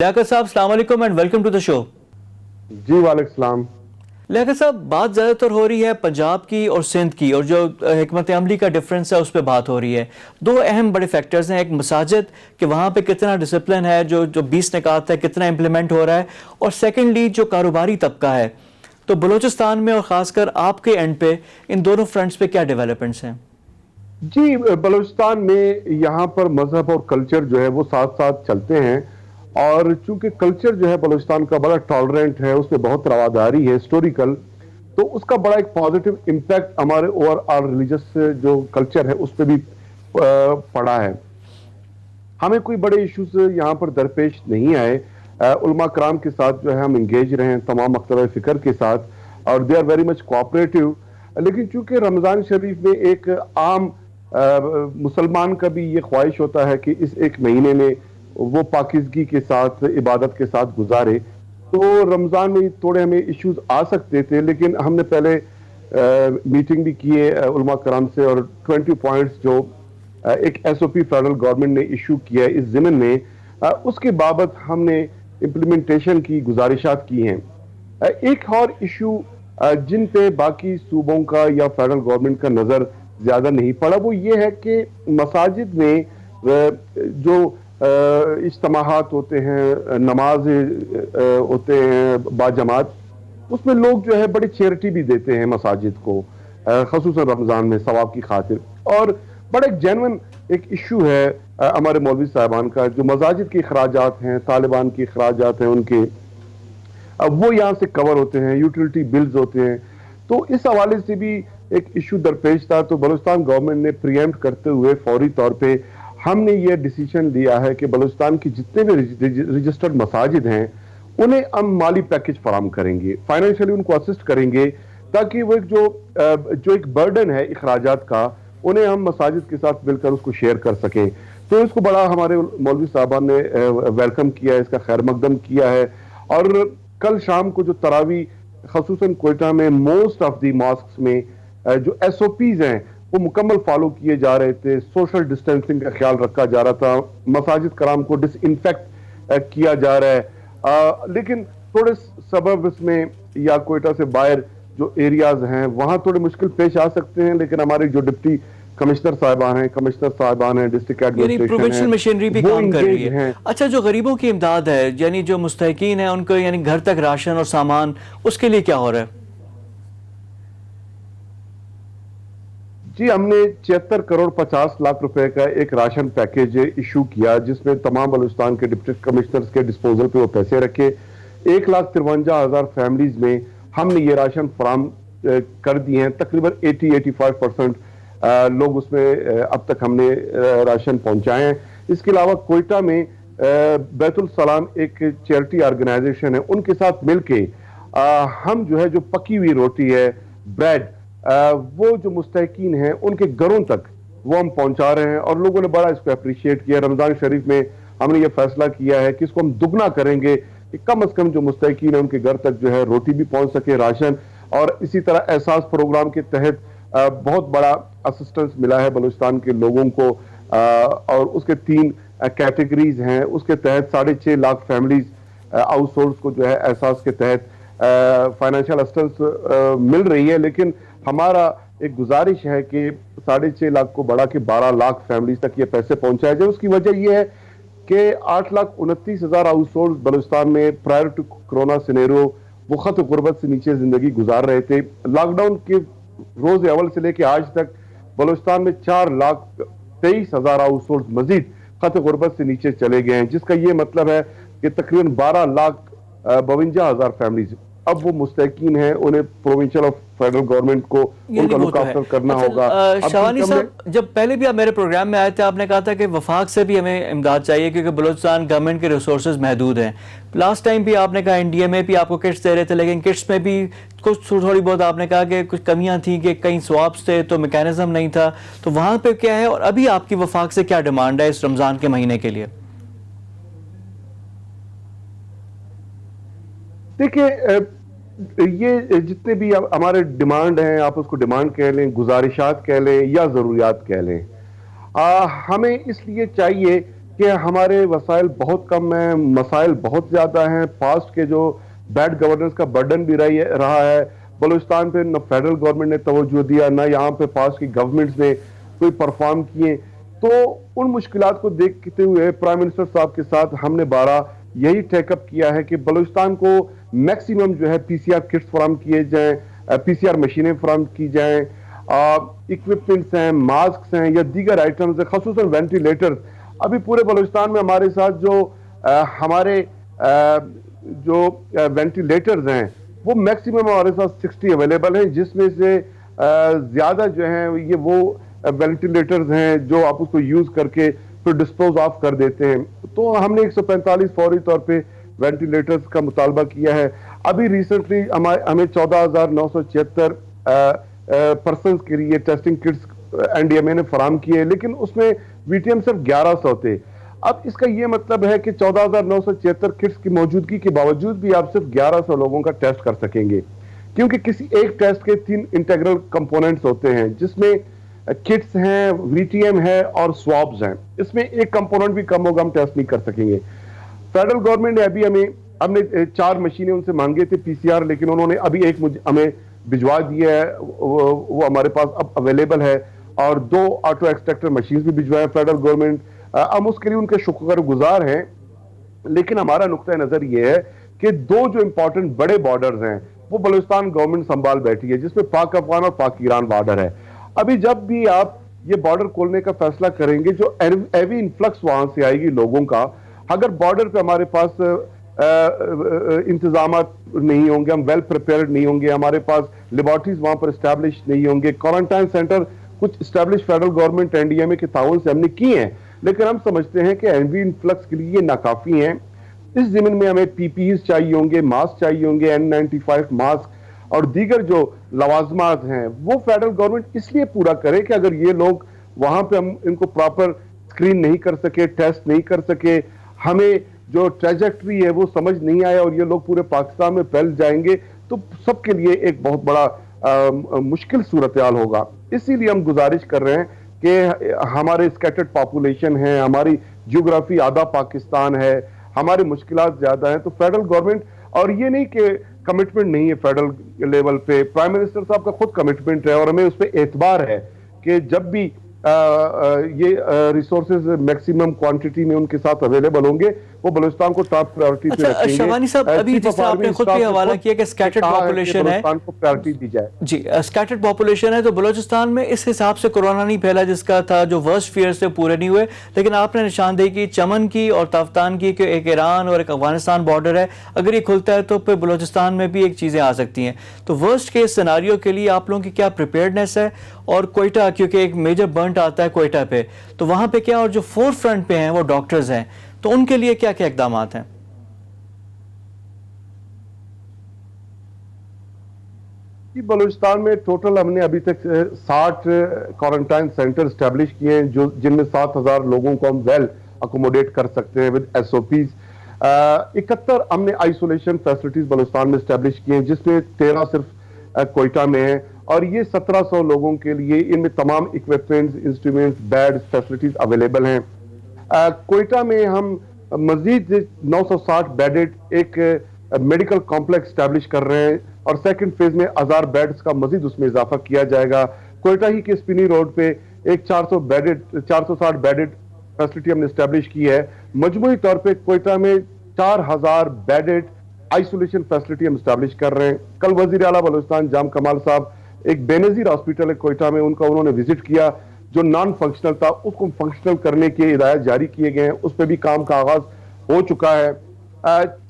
लियाकत साहब, अस्सलाम वालेकुम and welcome to the show. जी वालेकुम सलाम। लियाकत साहब, बात ज़्यादातर हो रही है पंजाब की और सिंध की, और जो हिकमत अमली का डिफरेंस है उस पर बात हो रही है। दो अहम बड़े फैक्टर्स हैं, एक मसाजिद कि वहाँ पे कितना डिसिप्लिन है, जो जो 20 निकात है कितना इम्प्लीमेंट हो रहा है, और सेकेंडली जो कारोबारी तबका है। तो बलूचिस्तान में और ख़ासकर आपके एंड पे इन दोनों फ्रंट्स पे क्या डेवलपमेंट्स हैं? जी, बलूचिस्तान में यहाँ पर मजहब और कल्चर जो है वो साथ साथ चलते हैं। और चूंकि कल्चर जो है बलूचिस्तान का बड़ा टॉलरेंट है, उसमें बहुत रवादारी है हिस्टोरिकल, तो उसका बड़ा एक पॉजिटिव इम्पैक्ट हमारे ओवरऑल रिलीजियस जो कल्चर है उस पर भी पड़ा है। हमें कोई बड़े इश्यूज यहाँ पर दरपेश नहीं आए। उलमा कराम के साथ जो है हम इंगेज रहे हैं, तमाम मकतब फिक्र के साथ, और they are very much cooperative. लेकिन चूंकि रमज़ान शरीफ में एक आम मुसलमान का भी ये ख्वाहिश होता है कि इस एक महीने में वो पाकिज़गी के साथ इबादत के साथ गुजारे, तो रमज़ान में थोड़े हमें इश्यूज आ सकते थे। लेकिन हमने पहले मीटिंग भी की है उलमा कराम से, और 20 पॉइंट्स जो एक एसओपी फेडरल गवर्नमेंट ने इशू किया है इस ज़िमन में, उसके बाबत हमने इम्प्लीमेंटेशन की गुजारिशात की हैं। एक और इशू जिन पे बाकी सूबों का या फेडरल गवर्नमेंट का नज़र ज़्यादा नहीं पड़ा, वो ये है कि मसाजिद में जो इज्तमाहात होते हैं, नमाज होते हैं बाजमात, उसमें लोग जो है बड़ी चैरिटी भी देते हैं मसाजिद को, खसूसन रमज़ान में सवाब की खातिर। और बड़ा एक जेन्युइन एक इशू है हमारे मौलवी साहबान का, जो मसाजिद के अखराजात हैं, तालिबान के अखराजात हैं उनके, अब वो यहाँ से कवर होते हैं, यूटिलिटी बिल्स होते हैं। तो इस हवाले से भी एक इशू दरपेश था। तो बलूचिस्तान गवर्नमेंट ने प्रीएम्प्ट करते हुए फौरी तौर पे हमने ये डिसीजन लिया है कि बलूचिस्तान की जितने भी रजिस्टर्ड मसाजिद हैं उन्हें हम माली पैकेज फराम करेंगे, फाइनेंशियली उनको असिस्ट करेंगे, ताकि वो जो एक बर्डन है अखराजात का, उन्हें हम मसाजिद के साथ मिलकर उसको शेयर कर सकें। तो इसको बड़ा हमारे मौलवी साहबान ने वेलकम किया है, इसका खैर मकदम किया है। और कल शाम को जो तरावी खसूसन कोयटा में मोस्ट ऑफ दी मॉस्क्स में जो एसओपीज हैं वो मुकम्मल फॉलो किए जा रहे थे, सोशल डिस्टेंसिंग का ख्याल रखा जा रहा था, मसाजिद कराम को डिसइंफेक्ट किया जा रहा है। लेकिन थोड़े सबब इसमें या कोयटा से बाहर जो एरियाज हैं वहां थोड़े मुश्किल पेश आ सकते हैं। लेकिन हमारे जो डिप्टी कमिश्नर साहिबान हैं, डिस्ट्रिक्ट प्रोविंशियल मशीनरी भी काम कर रही है। अच्छा, जो गरीबों की इमदाद है, यानी जो मुस्तहिकीन है उनको यानी घर तक राशन और सामान, उसके लिए क्या हो रहा है? जी, हमने 73 करोड़ 50 लाख रुपए का एक राशन पैकेज इशू किया, जिसमें तमाम बलूचिस्तान के डिप्टी कमिश्नर्स के डिस्पोजल पे वो पैसे रखे। 1,53,000 फैमिलीज में हमने ये राशन फराम कर दिए हैं। तकरीबन 80-85% लोग उसमें अब तक हमने राशन पहुंचाए हैं। इसके अलावा कोयटा में बैतुल सलाम एक चैरिटी ऑर्गेनाइजेशन है, उनके साथ मिलके हम जो है जो पकी हुई रोटी है, ब्रेड, वो जो मुस्तहिकीन हैं उनके घरों तक वो हम पहुंचा रहे हैं। और लोगों ने बड़ा इसको अप्रिशिएट किया। रमजान शरीफ में हमने ये फैसला किया है कि इसको हम दुगना करेंगे कि कम से कम जो मुस्तहिकीन है उनके घर तक जो है रोटी भी पहुंच सके, राशन। और इसी तरह एहसास प्रोग्राम के तहत बहुत बड़ा असिस्टेंस मिला है बलूचिस्तान के लोगों को, और उसके 3 कैटेगरीज हैं। उसके तहत 6.5 लाख फैमिलीज आउटसोर्स को जो है एहसास के तहत फाइनेंशियल असिस्टेंस मिल रही है। लेकिन हमारा एक गुजारिश है कि 6.5 लाख को बढ़ा के 12 लाख फैमिलीज तक ये पैसे पहुंचाए जाए। उसकी वजह यह है कि 8,29,000 आउटसोर्स बलूचिस्तान में प्रायर टू कोरोना सिनेरियो वो खत गुर्बत से नीचे जिंदगी गुजार रहे थे। लॉकडाउन के रोज अव्वल से लेकर आज तक बलूचिस्तान में 4,23,000 आउटसोर्स मजीद खत गुर्बत से नीचे चले गए हैं, जिसका ये मतलब है कि तकरीबन 12,52,000 फैमिलीज अब वो मुस्तहिकीन हैं। उन्हें प्रोविंशियल और फेडरल गवर्नमेंट को उनका लुक आफ्टर करना होगा। शावानी साहब, जब पहले भी आप मेरे प्रोग्राम में आए थे, आपने कहा था कि वफाक से भी हमें इमदाद चाहिए क्योंकि बलूचिस्तान गवर्नमेंट के रिसोर्सेज महदूद हैं। लास्ट टाइम भी आपने कहा एनडीए में भी आपको किट्स दे रहे थे, लेकिन किट्स में भी कुछ थोड़ी बहुत आपने कहा कि कुछ कमियां थी, कि कहीं स्वाप्स थे तो मैकेनिज्म नहीं था। तो वहां पे क्या है, और अभी आपकी वफाक से क्या डिमांड है इस रमजान के महीने के लिए? देखिए, ये जितने भी हमारे डिमांड हैं, आप उसको डिमांड कह लें, गुजारिशात कह लें या ज़रूरियात कह लें, हमें इसलिए चाहिए کہ ہمارے وسائل بہت کم ہیں، مسائل بہت زیادہ ہیں، پاسٹ کے جو بیڈ گورننس کا برڈن بھی رہا ہے بلوچستان پہ، نہ فیڈرل گورنمنٹ نے توجہ دیا، نہ یہاں پہ پاسٹ کی گورنمنٹس نے کوئی پرفارم کیے. تو ان مشکلات کو دیکھتے ہوئے پرائم منسٹر صاحب کے ساتھ ہم نے یہی ٹیک اپ کیا ہے کہ بلوچستان کو میکسیمم جو ہے پی سی آر کٹس فراہم کیے جائیں، پی سی آر مشینیں فراہم کی جائیں، اکوپمنٹس ہیں، ماسکس ہیں یا دیگر آئٹمز ہیں، خصوصاً وینٹیلیٹرز. ابھی پورے بلوچستان میں ہمارے ساتھ جو ہمارے جو وینٹیلیٹرز ہیں وہ میکسیمم ہمارے ساتھ 60 اویلیبل ہیں، جس میں سے زیادہ جو ہیں یہ وہ وینٹیلیٹرز ہیں جو آپ اس کو یوز کر کے پھر ڈسپوز آف کر دیتے ہیں. تو ہم نے 145 فوری طور پہ وینٹیلیٹرز کا مطالبہ کیا ہے. ابھی ریسنٹلی ہمیں 14,976 پرسنز کے لیے testing kits N D M A نے فراہم کیے، لیکن اس میں وی ٹی ایم صرف 1100 تھے. اب اس کا یہ مطلب ہے کہ 14,976 کٹس کی موجودگی کے باوجود بھی آپ صرف 1100 لوگوں کا ٹیسٹ کر سکیں گے، کیونکہ کسی ایک ٹیسٹ کے 3 انٹیگرل کمپوننٹس ہوتے ہیں، جس میں کٹس ہیں، وی ٹی ایم ہے اور سوابز ہیں. اس میں ایک کمپوننٹ بھی کم ہوگا ہم ٹیسٹ نہیں کر سکیں گے. فیڈرل گورنمنٹ نے ابھی ہم نے 4 مشینیں ان سے مانگے تھے پی سی آر، لیکن انہوں نے ابھی ایک ہمیں بھجوا دیا ہے، وہ ہمارے پاس اب اویلیبل ہے، اور 2 آٹو ایکسٹریکٹر مشینز بھی بھجوائے ہیں فیڈرل گورنمنٹ. ہم اس کے لیے ان کے شکر گزار ہیں. لیکن ہمارا نقطہ نظر یہ ہے کہ 2 جو امپورٹنٹ بڑے بارڈرز ہیں وہ بلوچستان گورنمنٹ سنبھال بیٹھی ہے، جس میں پاک افغان اور پاک ایران بارڈر ہے. ابھی جب بھی آپ یہ بارڈر کھولنے کا فیصلہ کریں گے، جو ایوی انفلکس وہاں سے آئے گی لوگوں کا، اگر بارڈر پہ ہمارے پاس انتظامات نہیں ہوں گے، ہم ویل پریپیئرڈ نہیں ہوں گے، ہمارے پاس لیبارٹریز وہاں پر اسٹیبلش نہیں ہوں گے، کوارنٹائن سینٹر کچھ establish federal government N D M A کے تعاون سے ہم نے کی ہیں، لیکن ہم سمجھتے ہیں کہ ایوی انفلکس کے لیے یہ ناکافی ہیں. اس ضمن میں ہمیں پی پی ایز چاہیے ہوں گے، ماسک چاہیے ہوں گے، N95 ماسک اور دیگر جو لوازمات ہیں وہ فیڈرل گورنمنٹ اس لیے پورا کرے کہ اگر یہ لوگ وہاں پہ ہم ان کو پراپر اسکرین نہیں کر سکے، ٹیسٹ نہیں کر سکے، ہمیں جو ٹریجیکٹری ہے وہ سمجھ نہیں آیا اور یہ لوگ پورے پاکستان میں پھیل جائیں گے تو سب کے لیے ایک بہت بڑا مشکل صورتحال ہوگا. اسی لیے ہم گزارش کر رہے ہیں کہ ہمارے اسکیٹرڈ پاپولیشن ہے، ہماری جیوگرافی آدھا پاکستان ہے، ہمارے مشکلات زیادہ ہیں، تو فیڈرل گورنمنٹ، اور یہ نہیں کہ کمٹمنٹ نہیں ہے فیڈرل لیول پہ، پرائم منسٹر صاحب کا خود کمٹمنٹ ہے اور ہمیں اس پہ اعتبار ہے کہ جب بھی یہ ریسورسز میکسیمم کوانٹٹی میں ان کے ساتھ اویلیبل ہوں گے وہ بلوچستان کو ٹاپ پرائورٹی پہ رکھیں گے. شبانی صاحب، ابھی جس طرح آپ نے خود بھی حوالہ کیا کہ اسکیٹرڈ پاپولیشن ہے، بلوچستان کو پرائورٹی دی جائے. جی اسکیٹرڈ پاپولیشن ہے تو بلوچستان میں اس حساب سے کورونا نہیں پھیلا جس کا تھا، جو ورسٹ فیئر سے پورے نہیں ہوئے. لیکن آپ نے نشاندہی کی چمن کی اور تافتان کی کہ ایک ایران اور ایک افغانستان بارڈر ہے، اگر یہ کھلتا ہے تو پھر بلوچستان میں بھی ایک چیزیں آ سکتی ہیں. تو ورسٹ کیس سیناریو کے لیے آپ لوگوں کی کیا پریپیئرڈنیس ہے؟ اور کوئٹہ، کیونکہ ایک میجر برنٹ آتا ہے کوئٹہ پہ، تو وہاں پہ کیا، اور جو فور فرنٹ پہ ہیں وہ ڈاکٹرز ہیں، تو ان کے لیے کیا کیا اقدامات ہیں؟ بلوچستان میں ٹوٹل ہم نے ابھی تک 60 کوارنٹائن سینٹر اسٹیبلش کیے ہیں، جن میں 7,000 لوگوں کو ہم ویل اکوموڈیٹ کر سکتے ہیں ود ایس او پیز. 71 ہم نے آئسولیشن فیسلٹیز بلوچستان میں اسٹیبلش کیے ہیں، جس میں 13 صرف کوئٹہ میں ہیں، اور یہ 1700 لوگوں کے لیے ان میں تمام equipments, instruments, beds, facilities available ہیں. کوئٹہ میں ہم مزید 960 بیڈڈ ایک میڈیکل کمپلیکس اسٹیبلش کر رہے ہیں، اور سیکنڈ فیز میں 1000 بیڈز کا مزید اس میں اضافہ کیا جائے گا. کوئٹہ ہی کے اسپینی روڈ پہ ایک 460 بیڈڈ فیسلٹی ہم نے اسٹیبلش کی ہے. مجموعی طور پہ کوئٹہ میں 4000 بیڈڈ آئسولیشن فیسلٹی ہم اسٹیبلش کر رہے ہیں. کل وزیر اعلیٰ بلوچستان جام کمال صاحب ایک بے نظیر ہاسپٹل ہے کوئٹہ میں، انہوں نے وزٹ کیا، جو نان فنکشنل تھا اس کو فنکشنل کرنے کے ہدایات جاری کیے گئے ہیں، اس پہ بھی کام کا آغاز ہو چکا ہے.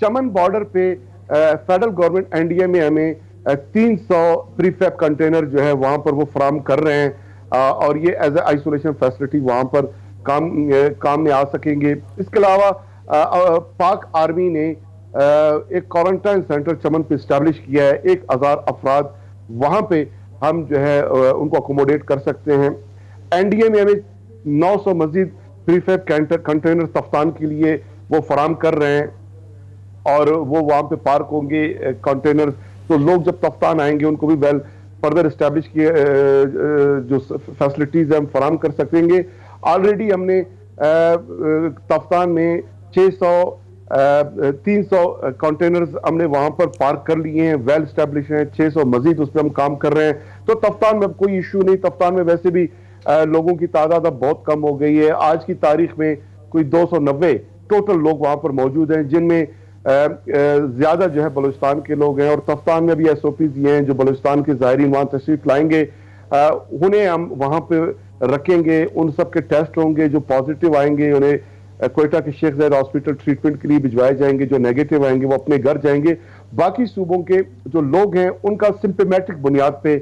چمن بارڈر پہ federal government N D M A ہمیں 300 پری فیب کنٹینر جو ہے وہاں پر وہ فراہم کر رہے ہیں، اور یہ ایز اے آئسولیشن فیسلٹی وہاں پر کام میں آ سکیں گے. اس کے علاوہ پاک آرمی نے ایک کوارنٹائن سینٹر چمن پہ اسٹیبلش کیا ہے، 1000 افراد وہاں پہ ہم جو ہے ان کو اکوموڈیٹ کر سکتے ہیں. این ڈی ایم اے ہمیں 900 مزید پری فیب کنٹینر تفتان کے لیے وہ فراہم کر رہے ہیں، اور وہ وہاں پہ پارک ہوں گے کنٹینر، تو لوگ جب تفتان آئیں گے ان کو بھی ویل فردر اسٹیبلش کیے جو فیسلٹیز ہم فراہم کر سکیں گے. آلریڈی ہم نے तफ्तान में 300 कंटेनर्स हमने वहां पर पार्क कर लिए हैं, वेल स्टैब्लिश हैं, 600 मजीद उस पर हम काम कर रहे हैं। तो तफ्तान में अब कोई इशू नहीं। तफ्तान में वैसे भी लोगों की तादाद अब बहुत कम हो गई है। आज की तारीख में कोई 290 टोटल लोग वहां पर मौजूद हैं, जिनमें ज्यादा जो है बलूचिस्तान के लोग हैं। और तफ्तान में भी SOPs ये हैं, जो बलूचिस्तान के ज़ायरीन वहां तशरीफ लाएंगे उन्हें हम वहां पे रखेंगे, उन सब के टेस्ट होंगे, जो पॉजिटिव आएंगे उन्हें कोयटा के शेख ज़ायद हॉस्पिटल ट्रीटमेंट के लिए भिजवाए जाएंगे, जो नेगेटिव आएंगे वो अपने घर जाएंगे। बाकी सूबों के जो लोग हैं उनका सिम्पटोमेटिक बुनियाद पे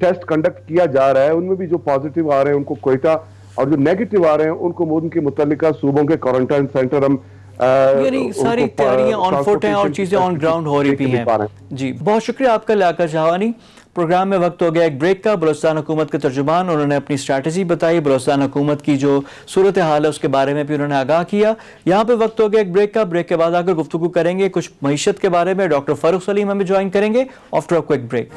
टेस्ट कंडक्ट किया जा रहा है, उनमें भी जो पॉजिटिव आ रहे हैं उनको कोयटा, और जो नेगेटिव आ रहे हैं उनको उनके मुतल्लिका सूबों के क्वारंटाइन सेंटर हम यानी सारी तैयारियां ऑन फुट हैं और चीज़ें ऑन ग्राउंड हो रही भी हैं। जी, बहुत शुक्रिया आपका लियाकत शहावानी। प्रोग्राम में वक्त हो गया एक ब्रेक का। बलूचिस्तान हुकूमत के तर्जुमान उन्होंने अपनी स्ट्रैटेजी बताई, बलूचिस्तान हुकूमत की जो सूरत हाल है उसके बारे में भी उन्होंने आगाह किया। यहाँ पे वक्त हो गया एक ब्रेक का। ब्रेक के बाद आकर गुफ्तगू करेंगे कुछ मईशत के बारे में। डॉक्टर फारूक सलीम हमें ज्वाइन करेंगे आफ्टर अ क्विक ब्रेक।